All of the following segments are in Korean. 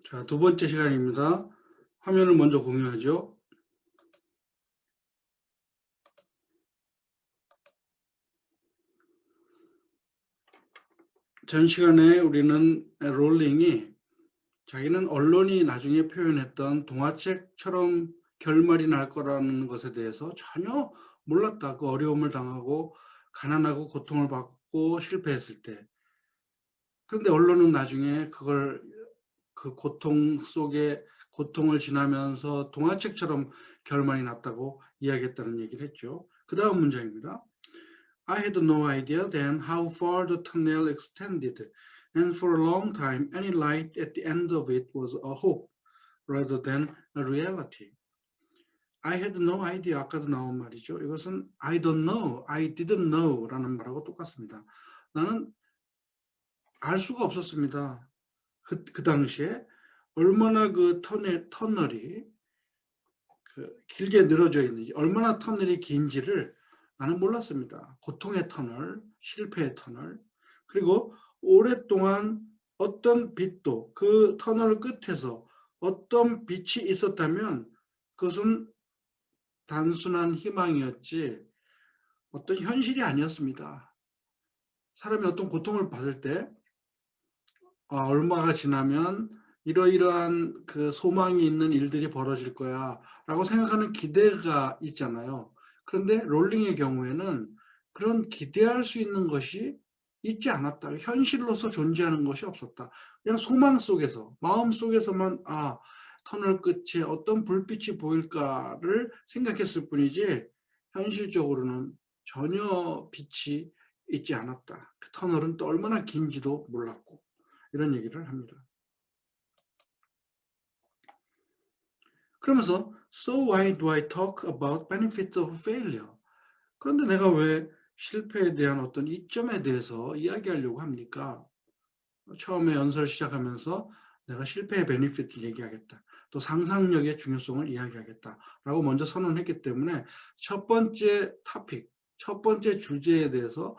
자, 두 번째 시간입니다. 화면을 먼저 공유하죠. 전 시간에 우리는 롤링이 자기는 언론이 나중에 표현했던 동화책처럼 결말이 날 거라는 것에 대해서 전혀 몰랐다. 그 어려움을 당하고 가난하고 고통을 받고 실패했을 때. 그런데 언론은 나중에 그걸 그 고통 속에 고통을 지나면서 동화책처럼 결말이 났다고 이야기했다는 얘기를 했죠. 그 다음 문장입니다. I had no idea then how far the tunnel extended, and for a long time any light at the end of it was a hope rather than a reality. I had no idea, 아까도 나온 말이죠. 이것은 I don't know, I didn't know 라는 말하고 똑같습니다. 나는 알 수가 없었습니다. 그 당시에 얼마나 그 터널이 길게 늘어져 있는지, 얼마나 터널이 긴지를 나는 몰랐습니다. 고통의 터널, 실패의 터널, 그리고 오랫동안 어떤 빛도 그 터널 끝에서 어떤 빛이 있었다면 그것은 단순한 희망이었지 어떤 현실이 아니었습니다. 사람이 어떤 고통을 받을 때 얼마가 지나면 이러이러한 그 소망이 있는 일들이 벌어질 거야 라고 생각하는 기대가 있잖아요. 그런데 롤링의 경우에는 그런 기대할 수 있는 것이 있지 않았다. 현실로서 존재하는 것이 없었다. 그냥 소망 속에서, 마음 속에서만 터널 끝에 어떤 불빛이 보일까를 생각했을 뿐이지 현실적으로는 전혀 빛이 있지 않았다. 그 터널은 또 얼마나 긴지도 몰랐고 이런 얘기를 합니다. 그러면서 So why do I talk about benefits of failure? 그런데 내가 왜 실패에 대한 어떤 이점에 대해서 이야기하려고 합니까? 처음에 연설 시작하면서 내가 실패의 베니핏을 얘기하겠다. 또 상상력의 중요성을 이야기하겠다라고 먼저 선언했기 때문에 첫 번째 토픽, 첫 번째 주제에 대해서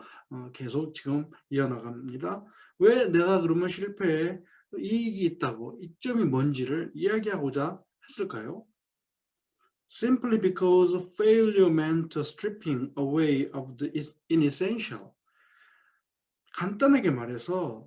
계속 지금 이어나갑니다. 왜 내가 그러면 실패에 이익이 있다고 이점이 뭔지를 이야기하고자 했을까요? Simply because failure meant stripping away of the inessential. 간단하게 말해서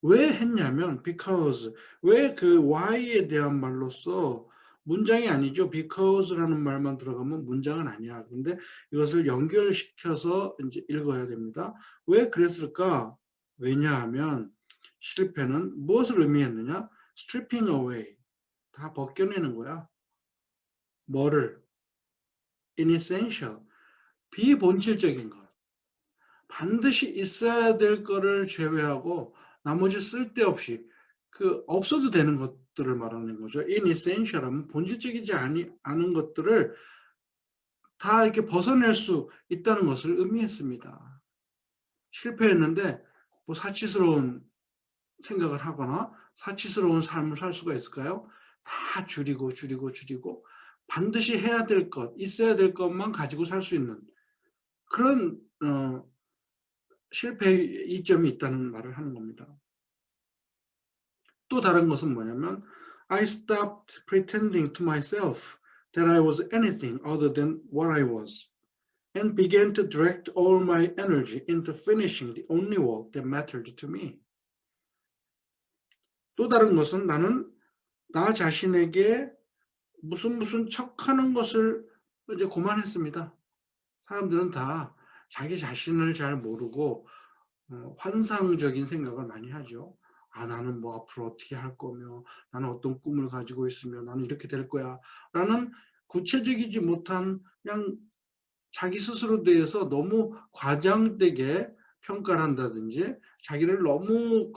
왜 했냐면 because, 왜 그 why에 대한 말로써 문장이 아니죠. because라는 말만 들어가면 문장은 아니야. 근데 이것을 연결시켜서 이제 읽어야 됩니다. 왜 그랬을까? 왜냐하면 실패는 무엇을 의미했느냐? stripping away. 다 벗겨내는 거야. 뭐를? inessential. 비본질적인 것. 반드시 있어야 될 거를 제외하고 나머지 쓸데없이 없어도 되는 것들을 말하는 거죠. inessential하면 본질적이지 않은 것들을 다 이렇게 벗어낼 수 있다는 것을 의미했습니다. 실패했는데 뭐 사치스러운 생각을 하거나 사치스러운 삶을 살 수가 있을까요? 다 줄이고 반드시 해야 될 것, 있어야 될 것만 가지고 살 수 있는 그런 실패의 이점이 있다는 말을 하는 겁니다. 또 다른 것은 뭐냐면 I stopped pretending to myself that I was anything other than what I was and began to direct all my energy into finishing the only work that mattered to me. 또 다른 것은 나는 나 자신에게 무슨 척하는 것을 이제 그만했습니다. 사람들은 다 자기 자신을 잘 모르고 환상적인 생각을 많이 하죠. 나는 뭐 앞으로 어떻게 할 거며, 나는 어떤 꿈을 가지고 있으며, 나는 이렇게 될 거야. 라는 구체적이지 못한 그냥 자기 스스로 대해서 너무 과장되게 평가를 한다든지, 자기를 너무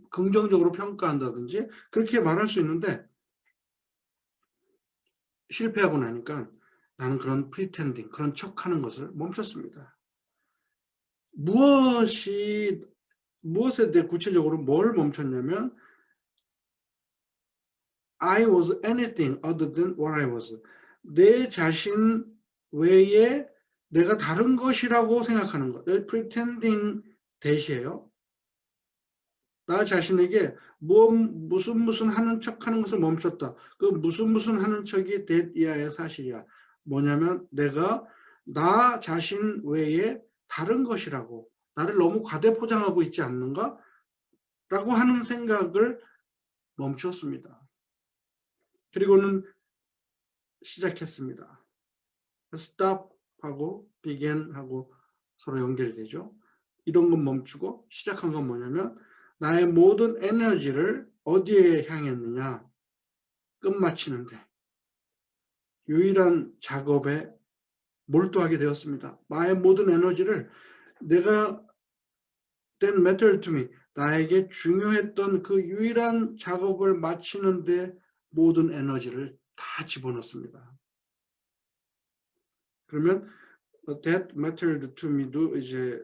긍정적으로 평가한다든지, 그렇게 말할 수 있는데, 실패하고 나니까 나는 그런 프리텐딩, 그런 척하는 것을 멈췄습니다. 무엇에 대해 구체적으로 뭘 멈췄냐면 I was anything other than what I was. 내 자신 외에 내가 다른 것이라고 생각하는 것. pretending 대시예요. 나 자신에게 무슨 하는 척 하는 것을 멈췄다. 그 무슨 하는 척이 that이야의 사실이야. 뭐냐면 내가 나 자신 외에 다른 것이라고, 나를 너무 과대 포장하고 있지 않는가? 라고 하는 생각을 멈췄습니다. 그리고는 시작했습니다. stop 하고 begin 하고 서로 연결이 되죠. 이런 건 멈추고 시작한 건 뭐냐면 나의 모든 에너지를 어디에 향했느냐? 끝마치는데, 유일한 작업에 몰두하게 되었습니다. 나의 모든 에너지를 내가 that mattered to me, 나에게 중요했던 그 유일한 작업을 마치는데 모든 에너지를 다 집어넣습니다. 그러면 that mattered to me도 이제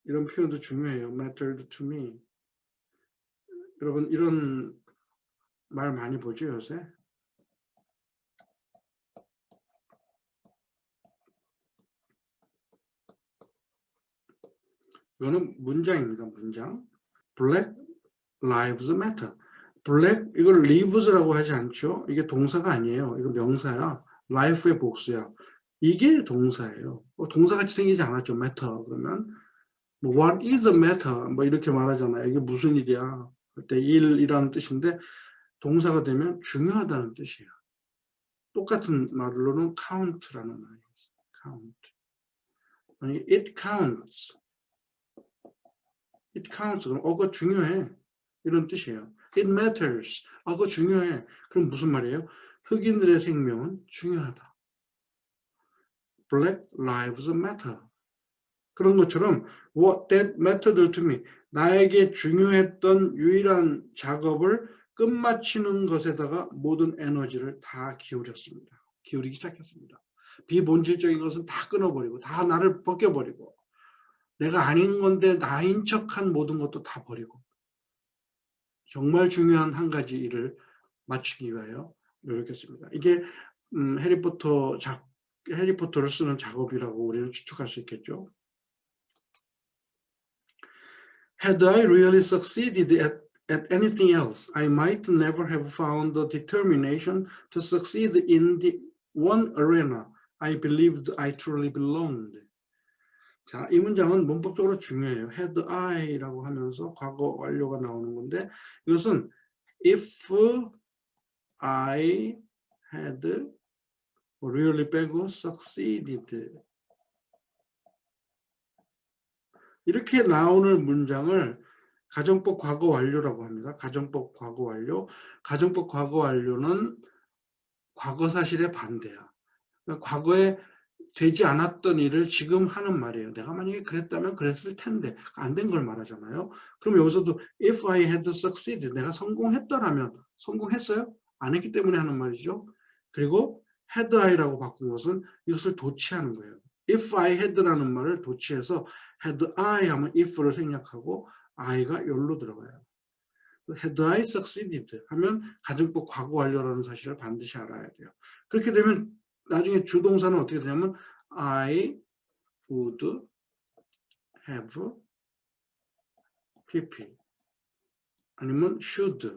이런 표현도 중요해요. mattered to me. 여러분 이런 말 많이 보죠 요새? 이거는 문장입니다. 문장. Black Lives Matter. Black 이걸 lives라고 하지 않죠. 이게 동사가 아니에요. 이거 명사야. life의 복수야. 이게 동사예요. 동사같이 생기지 않았죠. matter 그러면 뭐 what is a matter 뭐 이렇게 말하잖아요. 이게 무슨 일이야. 그때 일이라는 뜻인데 동사가 되면 중요하다는 뜻이에요. 똑같은 말로는 count라는 말이 있어요. count. 아니 it counts. It counts. 그럼 그거 중요해. 이런 뜻이에요. It matters. 그거 중요해. 그럼 무슨 말이에요? 흑인들의 생명은 중요하다. Black lives matter. 그런 것처럼 what that mattered to me. 나에게 중요했던 유일한 작업을 끝마치는 것에다가 모든 에너지를 다 기울였습니다. 기울이기 시작했습니다. 비본질적인 것은 다 끊어버리고 다 나를 벗겨버리고 내가 아닌 건데 나인 척한 모든 것도 다 버리고 정말 중요한 한 가지 일을 마치기 위하여 노력했습니다. 이게 해리포터를 쓰는 작업이라고 우리는 추측할 수 있겠죠. Had I really succeeded at anything else, I might never have found the determination to succeed in the one arena I believed I truly belonged. 자, 이 문장은 문법적으로 중요해요. had I라고 하면서 과거 완료가 나오는 건데 이것은 if I had really 빼고 succeeded 이렇게 나오는 문장을 가정법 과거 완료라고 합니다. 가정법 과거 완료. 가정법 과거 완료는 과거 사실의 반대야. 그러니까 과거에 되지 않았던 일을 지금 하는 말이에요. 내가 만약에 그랬다면 그랬을 텐데 안 된 걸 말하잖아요. 그럼 여기서도 if I had succeeded, 내가 성공했더라면 성공했어요? 안 했기 때문에 하는 말이죠. 그리고 had I라고 바꾼 것은 이것을 도치하는 거예요. if I had라는 말을 도치해서 had I 하면 if를 생략하고 I가 여기로 들어가요. had I succeeded 하면 가정법 과거 완료라는 사실을 반드시 알아야 돼요. 그렇게 되면 나중에 주동사는 어떻게 되냐면 I would have pp 아니면 should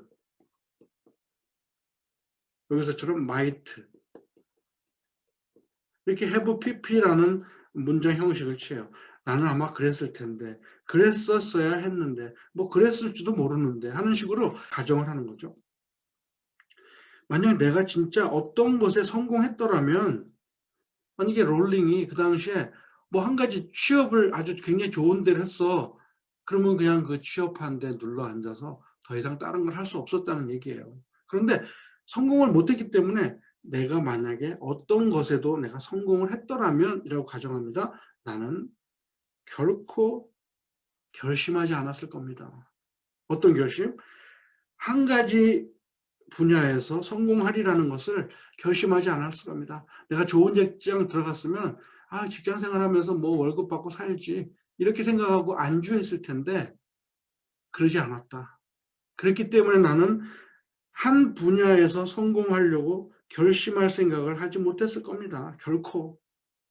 여기서처럼 might 이렇게 have pp라는 문장 형식을 취해요. 나는 아마 그랬을 텐데 그랬었어야 했는데 뭐 그랬을지도 모르는데 하는 식으로 가정을 하는 거죠. 만약 내가 진짜 어떤 것에 성공했더라면 만약에 롤링이 그 당시에 뭐 한 가지 취업을 아주 굉장히 좋은 데를 했어. 그러면 그냥 그 취업한 데 눌러 앉아서 더 이상 다른 걸 할 수 없었다는 얘기예요. 그런데 성공을 못했기 때문에 내가 만약에 어떤 것에도 내가 성공을 했더라면 이라고 가정합니다. 나는 결코 결심하지 않았을 겁니다. 어떤 결심? 한 가지 분야에서 성공하리라는 것을 결심하지 않았을 겁니다. 내가 좋은 직장 들어갔으면 직장 생활하면서 뭐 월급 받고 살지 이렇게 생각하고 안주했을 텐데 그러지 않았다. 그렇기 때문에 나는 한 분야에서 성공하려고 결심할 생각을 하지 못했을 겁니다. 결코.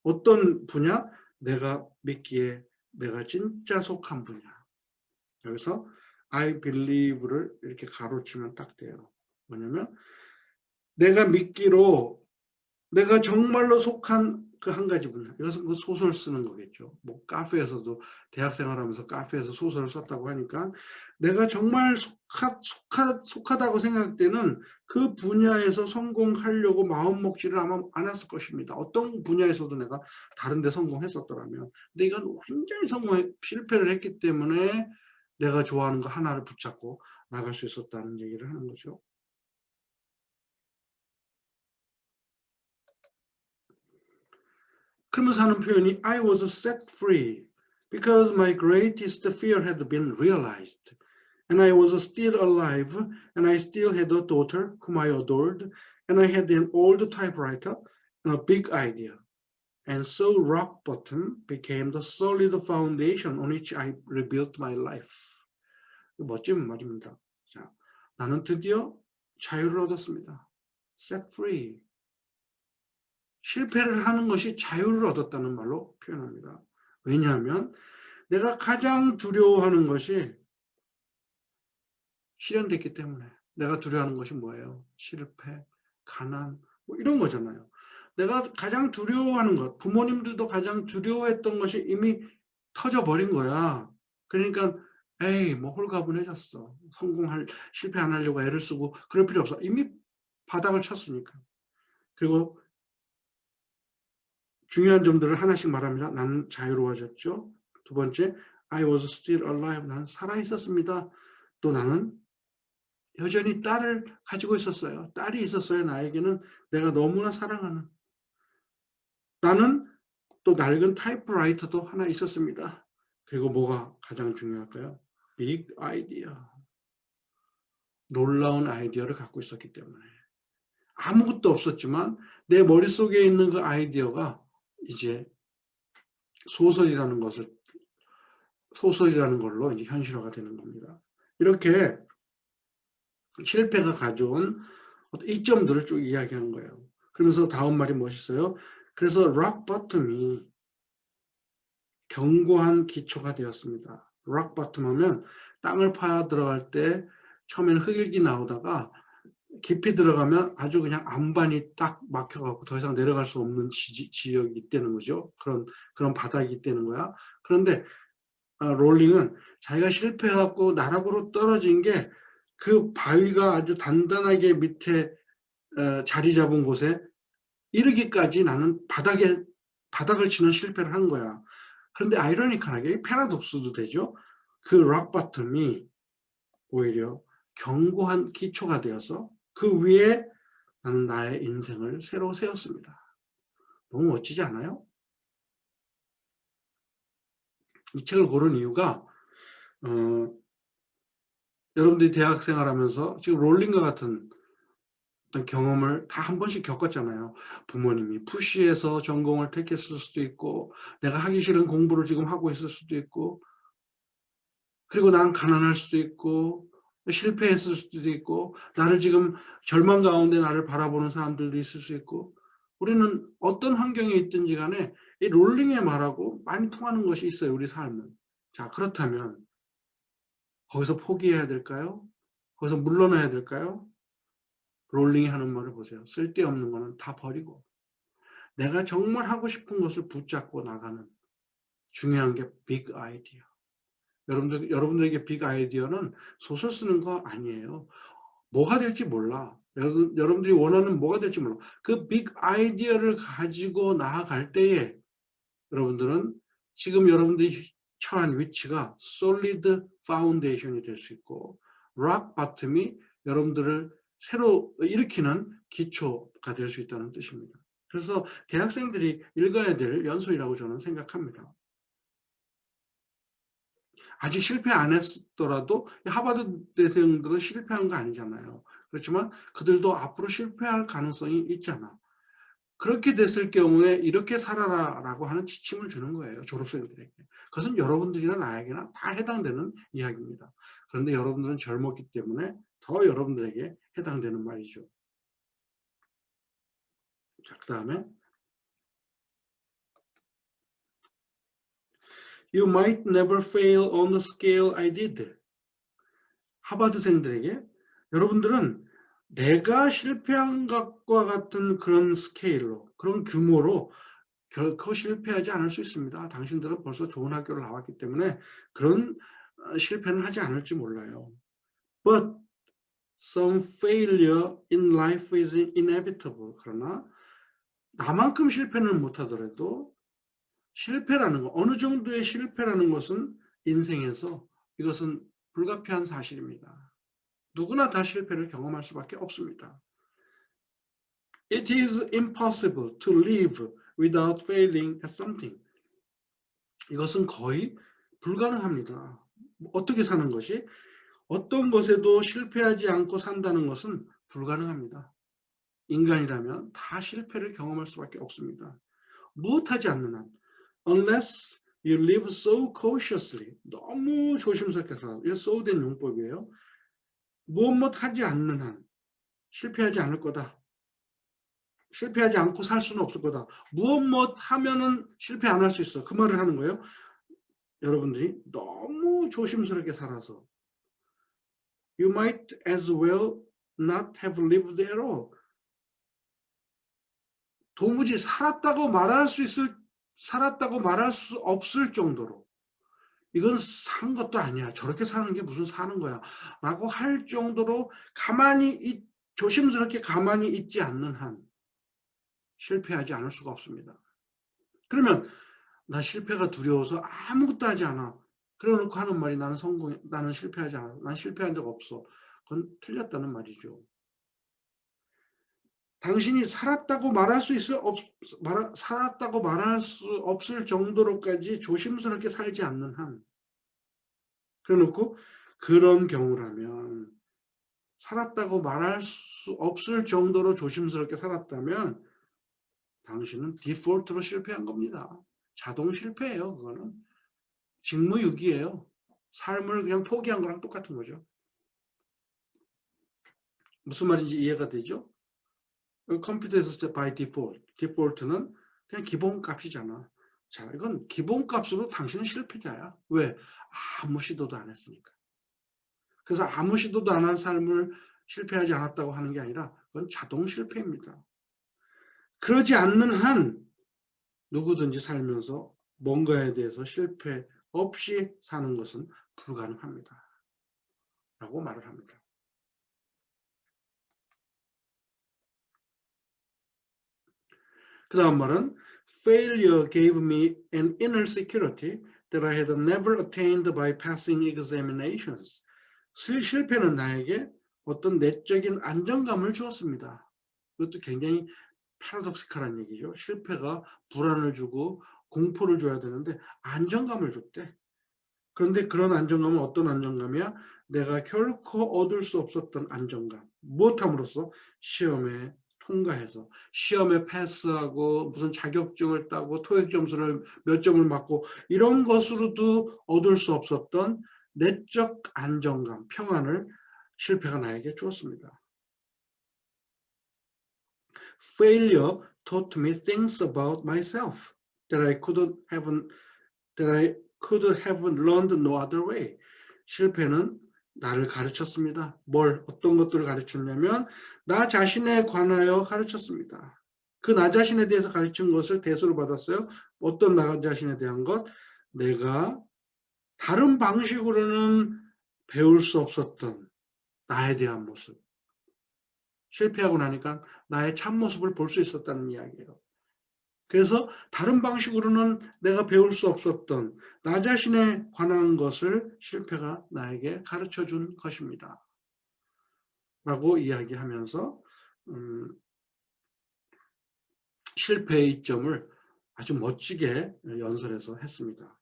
어떤 분야? 내가 믿기에 내가 진짜 속한 분야. 여기서 I believe를 이렇게 가로치면 딱 돼요. 뭐냐면 내가 믿기로 내가 정말로 속한 그 한 가지 분야. 이것은 그 소설 쓰는 거겠죠. 뭐 카페에서도 대학 생활하면서 카페에서 소설을 썼다고 하니까 내가 정말 속하다고 생각되는 그 분야에서 성공하려고 마음 먹지를 아마 않았을 것입니다. 어떤 분야에서도 내가 다른 데 성공했었더라면. 근데 이건 완전히 실패를 했기 때문에 내가 좋아하는 거 하나를 붙잡고 나갈 수 있었다는 얘기를 하는 거죠. 그러면서 하는 표현이 I was set free because my greatest fear had been realized. And I was still alive, and I still had a daughter whom I adored, and I had an old typewriter and a big idea. And so rock bottom became the solid foundation on which I rebuilt my life. 멋진 말입니다. 자, 나는 드디어 자유를 얻었습니다. Set free. 실패를 하는 것이 자유를 얻었다는 말로 표현합니다. 왜냐하면 내가 가장 두려워하는 것이 실현됐기 때문에. 내가 두려워하는 것이 뭐예요? 실패, 가난, 뭐 이런 거잖아요. 내가 가장 두려워하는 것, 부모님들도 가장 두려워했던 것이 이미 터져버린 거야. 그러니까 에이 뭐 홀가분해졌어. 실패 안 하려고 애를 쓰고 그럴 필요 없어. 이미 바닥을 쳤으니까. 그리고 중요한 점들을 하나씩 말합니다. 나는 자유로워졌죠. 두 번째, I was still alive. 나는 살아있었습니다. 또 나는 여전히 딸을 가지고 있었어요. 딸이 있었어요. 나에게는 내가 너무나 사랑하는. 나는 또 낡은 타이프라이터도 하나 있었습니다. 그리고 뭐가 가장 중요할까요? 빅 아이디어. 놀라운 아이디어를 갖고 있었기 때문에. 아무것도 없었지만 내 머릿속에 있는 그 아이디어가 이제 소설이라는 걸로 이제 현실화가 되는 겁니다. 이렇게 실패가 가져온 어떤 이점들을 쭉 이야기한 거예요. 그러면서 다음 말이 멋있어요. 그래서 락 버텀이 견고한 기초가 되었습니다. 락 버텀 하면 땅을 파 들어갈 때 처음에는 흙일기 나오다가 깊이 들어가면 아주 그냥 안반이 딱 막혀갖고 더 이상 내려갈 수 없는 지역이 있다는 거죠. 그런 바닥이 있다는 거야. 그런데 롤링은 자기가 실패해갖고 나락으로 떨어진 게 그 바위가 아주 단단하게 밑에 자리 잡은 곳에 이르기까지 나는 바닥을 치는 실패를 한 거야. 그런데 아이러니컬하게 패러독스도 되죠. 그 락바텀이 오히려 견고한 기초가 되어서 그 위에 나는 나의 인생을 새로 세웠습니다. 너무 멋지지 않아요? 이 책을 고른 이유가 여러분들이 대학 생활하면서 지금 롤링과 같은 어떤 경험을 다 한 번씩 겪었잖아요. 부모님이 푸시해서 전공을 택했을 수도 있고 내가 하기 싫은 공부를 지금 하고 있을 수도 있고 그리고 난 가난할 수도 있고 실패했을 수도 있고 나를 지금 절망 가운데 나를 바라보는 사람들도 있을 수 있고 우리는 어떤 환경에 있든지 간에 이 롤링의 말하고 많이 통하는 것이 있어요. 우리 삶은. 자, 그렇다면 거기서 포기해야 될까요? 거기서 물러나야 될까요? 롤링이 하는 말을 보세요. 쓸데없는 거는 다 버리고 내가 정말 하고 싶은 것을 붙잡고 나가는 중요한 게 빅 아이디어. 여러분들에게 빅 아이디어는 소설 쓰는 거 아니에요. 뭐가 될지 몰라. 여러분들이 원하는 뭐가 될지 몰라. 그 빅 아이디어를 가지고 나아갈 때에 여러분들은 지금 여러분들이 처한 위치가 솔리드 파운데이션이 될 수 있고 락 바텀이 여러분들을 새로 일으키는 기초가 될 수 있다는 뜻입니다. 그래서 대학생들이 읽어야 될 연소이라고 저는 생각합니다. 아직 실패 안 했더라도 하버드 대생들은 실패한 거 아니잖아요. 그렇지만 그들도 앞으로 실패할 가능성이 있잖아. 그렇게 됐을 경우에 이렇게 살아라라고 하는 지침을 주는 거예요. 졸업생들에게. 그것은 여러분들이나 나에게나 다 해당되는 이야기입니다. 그런데 여러분들은 젊었기 때문에 더 여러분들에게 해당되는 말이죠. 자, 그 다음에 You might never fail on the scale I did. 하버드생들에게 여러분들은 내가 실패한 것과 같은 그런 스케일로, 그런 규모로 결코 실패하지 않을 수 있습니다. 당신들은 벌써 좋은 학교를 나왔기 때문에 그런 실패는 하지 않을지 몰라요. But some failure in life is inevitable. 그러나 나만큼 실패는 못하더라도 실패라는 거, 어느 정도의 실패라는 것은 인생에서 이것은 불가피한 사실입니다. 누구나 다 실패를 경험할 수밖에 없습니다. It is impossible to live without failing at something. 이것은 거의 불가능합니다. 어떻게 사는 것이? 어떤 것에도 실패하지 않고 산다는 것은 불가능합니다. 인간이라면 다 실패를 경험할 수밖에 없습니다. 무엇하지 않는 한, unless you live so cautiously, 너무 조심스럽게 살아. 이거 소우된 용법이에요. 무엇 하지 않는 한 실패하지 않을 거다. 실패하지 않고 살 수는 없을 거다. 무엇 하면은 실패 안 할 수 있어. 그 말을 하는 거예요. 여러분들이 너무 조심스럽게 살아서 you might as well not have lived at all. 도무지 살았다고 말할 수 없을 정도로 이건 산 것도 아니야. 저렇게 사는 게 무슨 사는 거야. 라고 할 정도로 조심스럽게 가만히 있지 않는 한 실패하지 않을 수가 없습니다. 그러면 나 실패가 두려워서 아무것도 하지 않아. 그래 놓고 하는 말이 나는 실패하지 않아. 난 실패한 적 없어. 그건 틀렸다는 말이죠. 당신이 살았다고 말할 수 없을 정도로까지 조심스럽게 살지 않는 한. 그래 놓고 그런 경우라면 살았다고 말할 수 없을 정도로 조심스럽게 살았다면 당신은 디폴트로 실패한 겁니다. 자동 실패예요. 그거는. 직무유기예요. 삶을 그냥 포기한 거랑 똑같은 거죠. 무슨 말인지 이해가 되죠? 컴퓨터에서 by default, 디폴트는 그냥 기본값이잖아. 자, 이건 기본값으로 당신은 실패자야. 왜? 아무 시도도 안 했으니까. 그래서 아무 시도도 안 한 삶을 실패하지 않았다고 하는 게 아니라 그건 자동 실패입니다. 그러지 않는 한 누구든지 살면서 뭔가에 대해서 실패 없이 사는 것은 불가능합니다. 라고 말을 합니다. 그 다음 말은 Failure gave me an inner security that I had never attained by passing examinations. 실패는 나에게 어떤 내적인 안정감을 주었습니다. 이것도 굉장히 파라독시칼한 얘기죠. 실패가 불안을 주고 공포를 줘야 되는데 안정감을 줬대. 그런데 그런 안정감은 어떤 안정감이야? 내가 결코 얻을 수 없었던 안정감. 무엇함으로써? 시험에 통과해서 시험에 패스하고 무슨 자격증을 따고 토익 점수를 몇 점을 맞고 이런 것으로도 얻을 수 없었던 내적 안정감, 평안을 실패가 나에게 주었습니다. Failure taught me things about myself that I could have learned no other way. 실패는 나를 가르쳤습니다. 어떤 것들을 가르쳤냐면 나 자신에 관하여 가르쳤습니다. 그 나 자신에 대해서 가르친 것을 대수로 받았어요. 어떤 나 자신에 대한 것? 내가 다른 방식으로는 배울 수 없었던 나에 대한 모습. 실패하고 나니까 나의 참모습을 볼 수 있었다는 이야기예요. 그래서 다른 방식으로는 내가 배울 수 없었던 나 자신에 관한 것을 실패가 나에게 가르쳐준 것입니다. 라고 이야기하면서 실패의 이점을 아주 멋지게 연설해서 했습니다.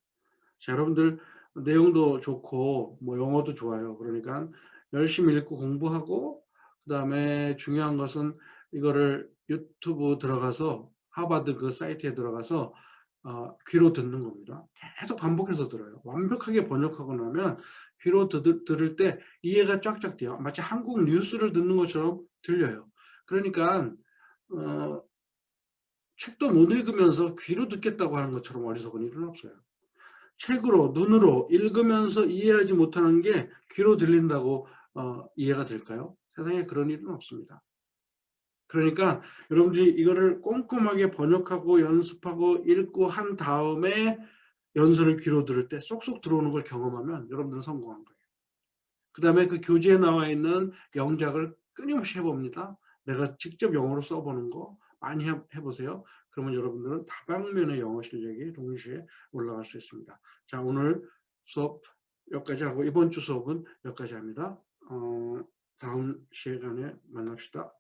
자, 여러분들 내용도 좋고 영어도 좋아요. 그러니까 열심히 읽고 공부하고 그다음에 중요한 것은 이거를 유튜브 들어가서 하버드 그 사이트에 들어가서 귀로 듣는 겁니다. 계속 반복해서 들어요. 완벽하게 번역하고 나면 귀로 들을 때 이해가 쫙쫙 돼요. 마치 한국 뉴스를 듣는 것처럼 들려요. 그러니까 책도 못 읽으면서 귀로 듣겠다고 하는 것처럼 어리석은 일은 없어요. 책으로 눈으로 읽으면서 이해하지 못하는 게 귀로 들린다고 이해가 될까요? 세상에 그런 일은 없습니다. 그러니까 여러분들이 이거를 꼼꼼하게 번역하고 연습하고 읽고 한 다음에 연설을 귀로 들을 때 쏙쏙 들어오는 걸 경험하면 여러분들은 성공한 거예요. 그다음에 그 교재에 나와 있는 영작을 끊임없이 해봅니다. 내가 직접 영어로 써보는 거 많이 해보세요. 그러면 여러분들은 다방면의 영어 실력이 동시에 올라갈 수 있습니다. 자, 오늘 수업 여기까지 하고 이번 주 수업은 여기까지 합니다. 다음 시간에 만납시다.